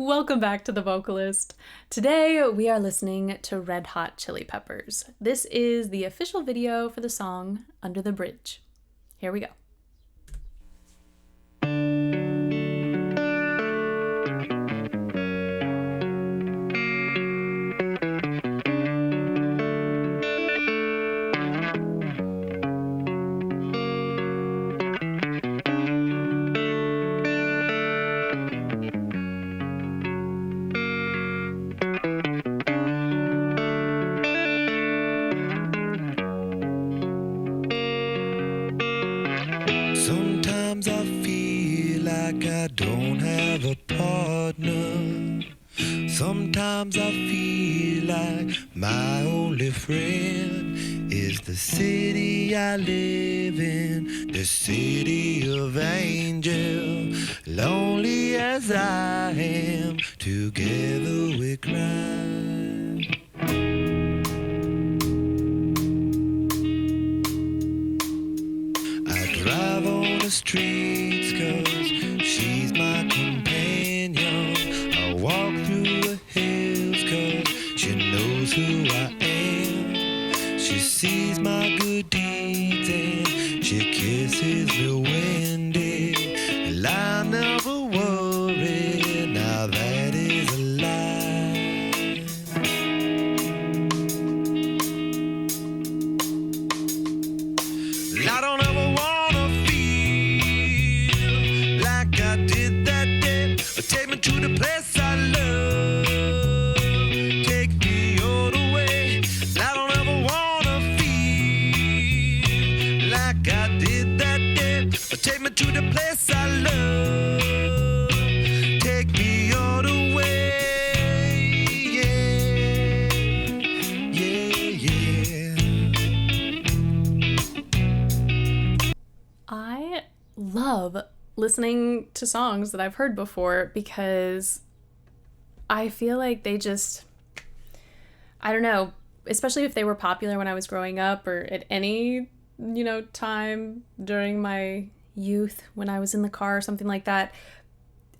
Welcome back to The Vocalist. Today we are listening to Red Hot Chili Peppers. This is the official video for the song Under the Bridge. Here we go. Sometimes I feel like I don't have a partner. Sometimes I feel like my only friend is the city I live in, the city of angel. Lonely as I am, together we cry. Drive on the streets 'cause she's my companion. I walk through the hills 'cause she knows who I am. She sees my good deeds and she kisses the windy. And I never worry, now that is a lie. I don't ever want take me to the place I love. Take me all the way. I don't ever wanna feel like I did that day. Take me to the place I love. Take me all the way. Yeah. I love listening to songs that I've heard before because I feel like they just, I don't know, especially if they were popular when I was growing up or at any, time during my youth when I was in the car or something like that.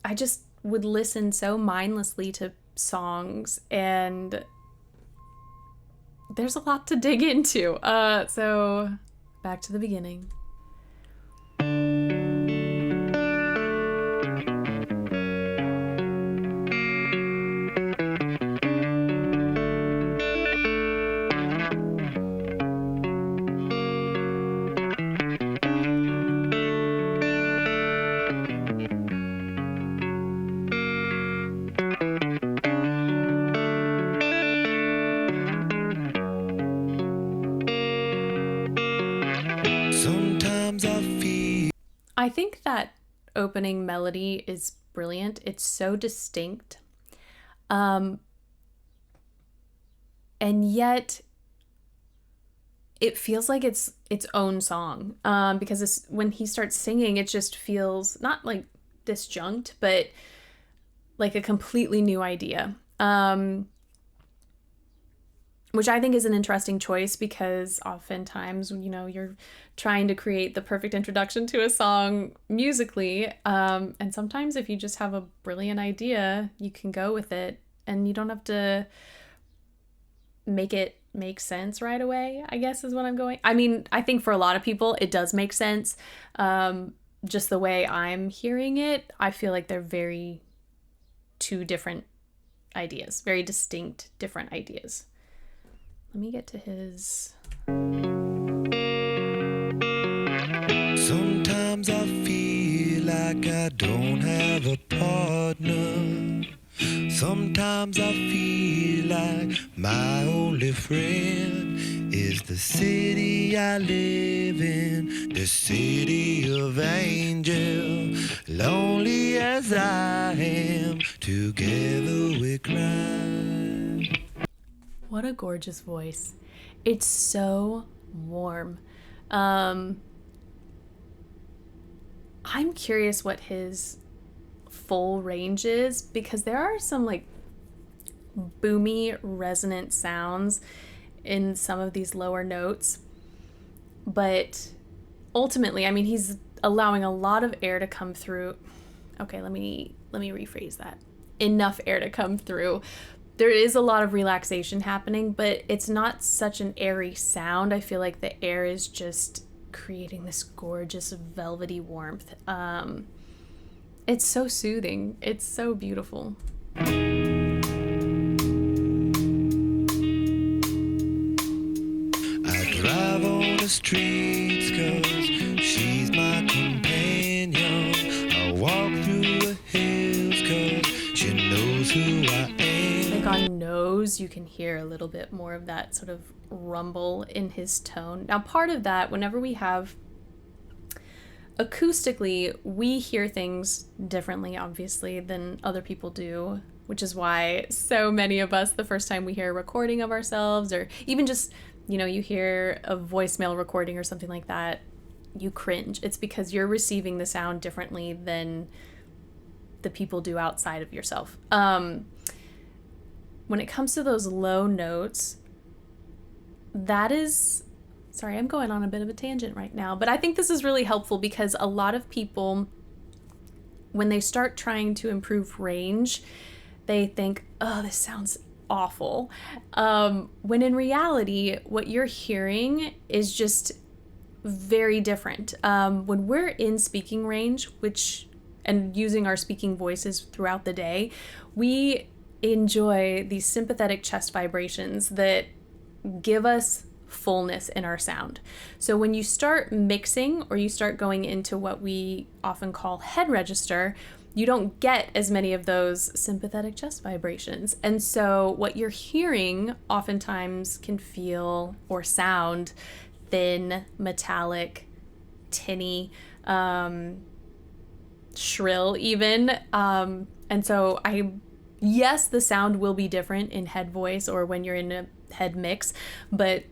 I just would listen so mindlessly to songs, and there's a lot to dig into. So back to the beginning. Sometimes I feel. I think that opening melody is brilliant. It's so distinct. And yet it feels like it's its own song. Because when he starts singing, it just feels not like disjunct, but like a completely new idea. Which I think is an interesting choice because oftentimes, you're trying to create the perfect introduction to a song musically. And sometimes if you just have a brilliant idea, you can go with it and you don't have to make it make sense right away, I guess is what I'm going. I mean, I think for a lot of people, it does make sense. Just the way I'm hearing it, I feel like they're two different ideas, very distinct, different ideas. Let me get to his. Sometimes I feel like I don't have a partner. Sometimes I feel like my only friend is the city I live in, the city of angel. Lonely as I am, together we cry. What a gorgeous voice. It's so warm. I'm curious what his full range is because there are some like boomy resonant sounds in some of these lower notes. But ultimately, I mean, he's allowing a lot of air to come through. Okay, let me rephrase that. enough air to come through. There is a lot of relaxation happening, but it's not such an airy sound. I feel like the air is just creating this gorgeous velvety warmth. It's so soothing. It's so beautiful. Drive on the streets 'cause she's my companion. I walk through the hills 'cause she knows who I am. Like on nose, you can hear a little bit more of that sort of rumble in his tone. Now, part of that, whenever we have acoustically, we hear things differently, obviously, than other people do, which is why so many of us, the first time we hear a recording of ourselves, or even just, you hear a voicemail recording or something like that, you cringe. It's because you're receiving the sound differently than the people do outside of yourself. When it comes to those low notes, that is... Sorry, I'm going on a bit of a tangent right now, but I think this is really helpful because a lot of people, when they start trying to improve range, they think, oh, this sounds awful. When in reality, what you're hearing is just very different. When we're in speaking range, and using our speaking voices throughout the day, we enjoy these sympathetic chest vibrations that give us fullness in our sound. So when you start mixing or you start going into what we often call head register, you don't get as many of those sympathetic chest vibrations. And so what you're hearing oftentimes can feel or sound thin, metallic, tinny, shrill even. And so yes, the sound will be different in head voice or when you're in a head mix, but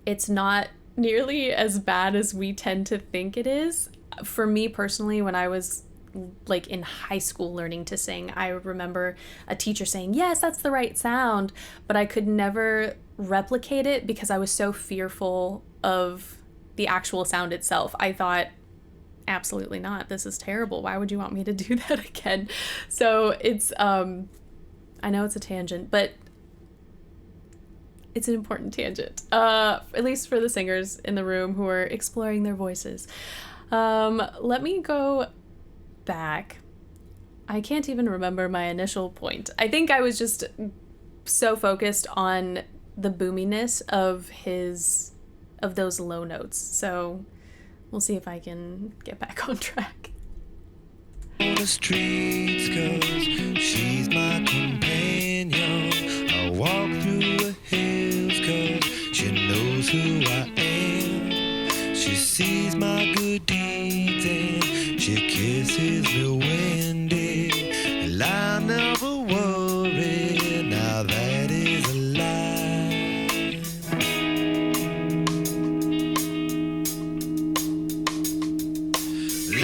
it's not nearly as bad as we tend to think it is. For me personally, when I was like in high school learning to sing, I remember a teacher saying, yes, that's the right sound, but I could never replicate it because I was so fearful of the actual sound itself. I thought, absolutely not. This is terrible. Why would you want me to do that again? So it's, I know it's a tangent, but it's an important tangent, at least for the singers in the room who are exploring their voices. Let me go back. I can't even remember my initial point. I think I was just so focused on the boominess of those low notes. So we'll see if I can get back on track. On the streets 'cause she's my companion. I walk through the hills 'cause she knows who I am. She sees my good deeds and she kisses me when and I never worry. Now that is a lie.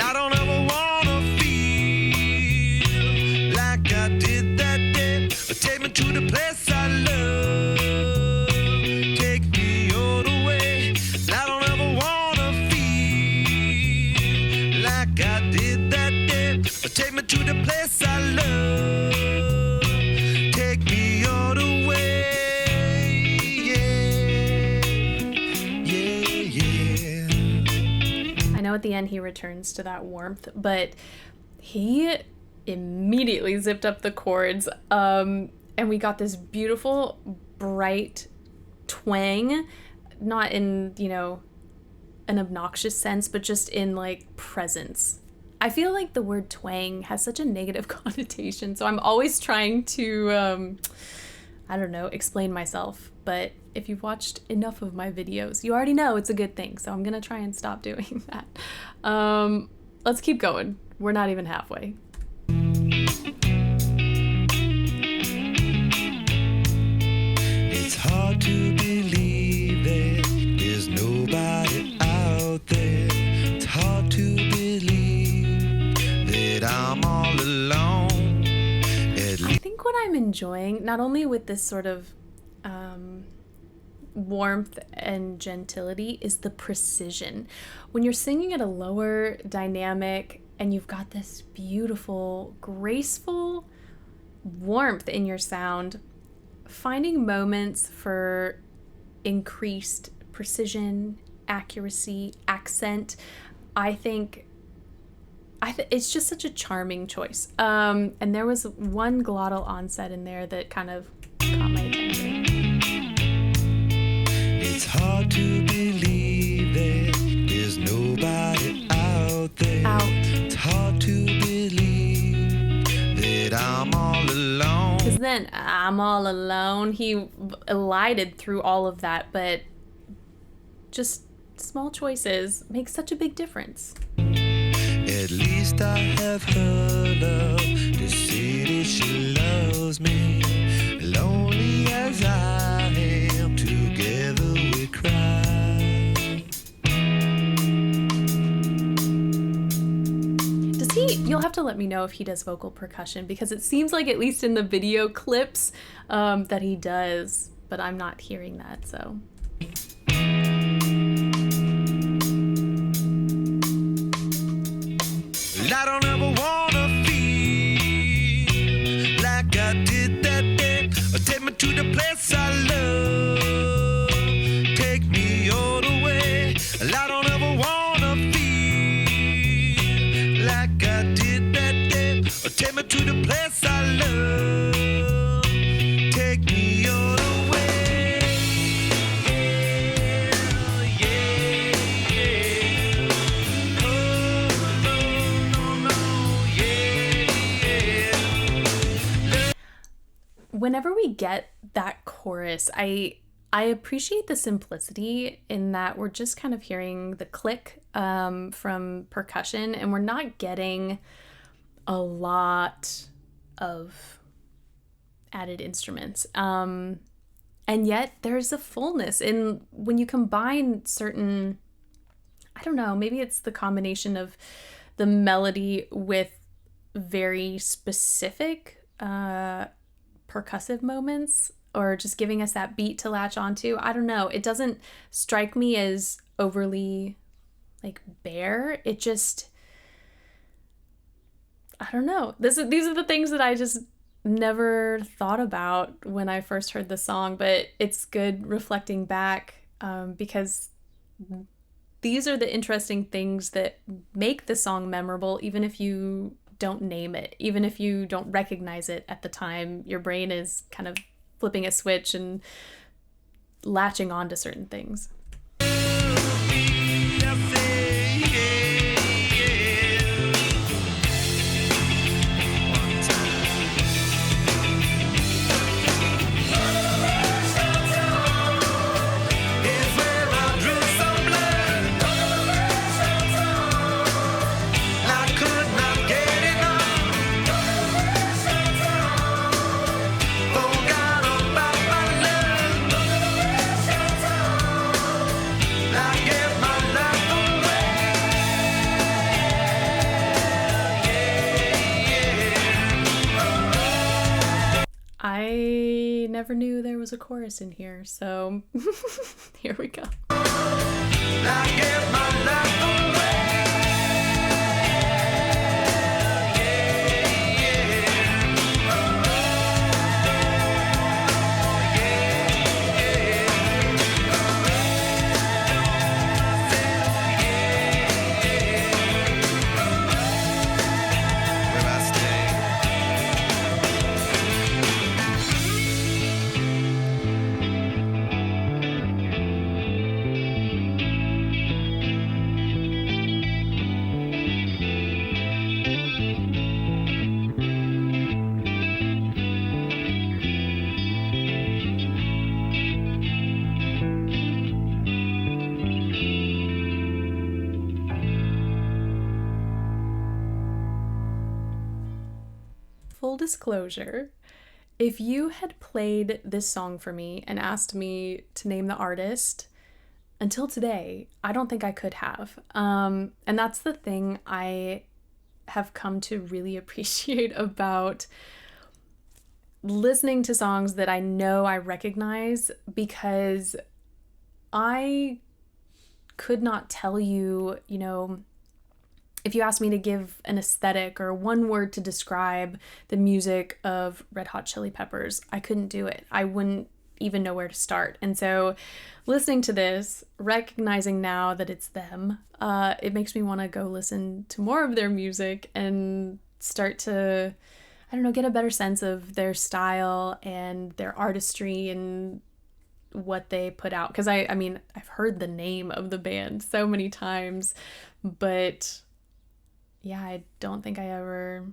I don't ever wanna feel like I did that day. Take me to the place I love. Take me all the way. I don't ever wanna feel like I did that day. Take me to the place I love. Take me all the way. I know at the end he returns to that warmth, but he immediately zipped up the chords, and we got this beautiful, bright twang, not in, an obnoxious sense, but just in, presence. I feel like the word twang has such a negative connotation, so I'm always trying to, explain myself, but if you've watched enough of my videos, you already know it's a good thing, so I'm gonna try and stop doing that. Let's keep going. We're not even halfway. It's hard to believe that there's nobody out there. It's hard to believe that I'm all alone. I think what I'm enjoying, not only with this sort of warmth and gentility, is the precision. When you're singing at a lower dynamic and you've got this beautiful, graceful warmth in your sound, finding moments for increased precision, accuracy, accent, I think it's just such a charming choice. And there was one glottal onset in there that kind of caught my attention. It's hard to believe that there's nobody out there. It's hard to believe that I'm all alone. Because then, I'm all alone. He elided through all of that, but just small choices make such a big difference. At least I have her love to see that she loves me. Lonely as I am, together we cry. Does he? You'll have to let me know if he does vocal percussion, because it seems like, at least in the video clips, that he does, but I'm not hearing that, so. I don't ever wanna feel like I did that day. Take me to the place I love. Take me all the way. I don't ever wanna feel like I did that day. Take me to the place I love. Take me all the way. Yeah, yeah, yeah. Whenever we get that chorus, I appreciate the simplicity in that we're just kind of hearing the click from percussion, and we're not getting a lot of added instruments. And yet there's a fullness in when you combine certain, I don't know, maybe it's the combination of the melody with very specific percussive moments, or just giving us that beat to latch onto. I don't know. It doesn't strike me as overly like bare. It just, I don't know. These are the things that I just never thought about when I first heard the song, but it's good reflecting back, because these are the interesting things that make the song memorable, even if you don't name it, even if you don't recognize it at the time. Your brain is kind of flipping a switch and latching on to certain things. I never knew there was a chorus in here, so here we go. I give my life away. Full disclosure, if you had played this song for me and asked me to name the artist, until today, I don't think I could have. And that's the thing I have come to really appreciate about listening to songs that I know I recognize, because I could not tell you, if you asked me to give an aesthetic or one word to describe the music of Red Hot Chili Peppers, I couldn't do it. I wouldn't even know where to start. And so listening to this, recognizing now that it's them, it makes me want to go listen to more of their music and start to, I don't know, get a better sense of their style and their artistry and what they put out. Because I mean, I've heard the name of the band so many times, but yeah, I don't think I ever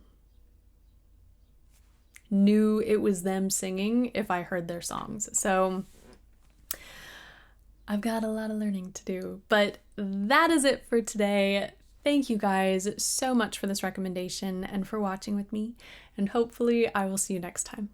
knew it was them singing if I heard their songs. So I've got a lot of learning to do, but that is it for today. Thank you guys so much for this recommendation and for watching with me, and hopefully I will see you next time.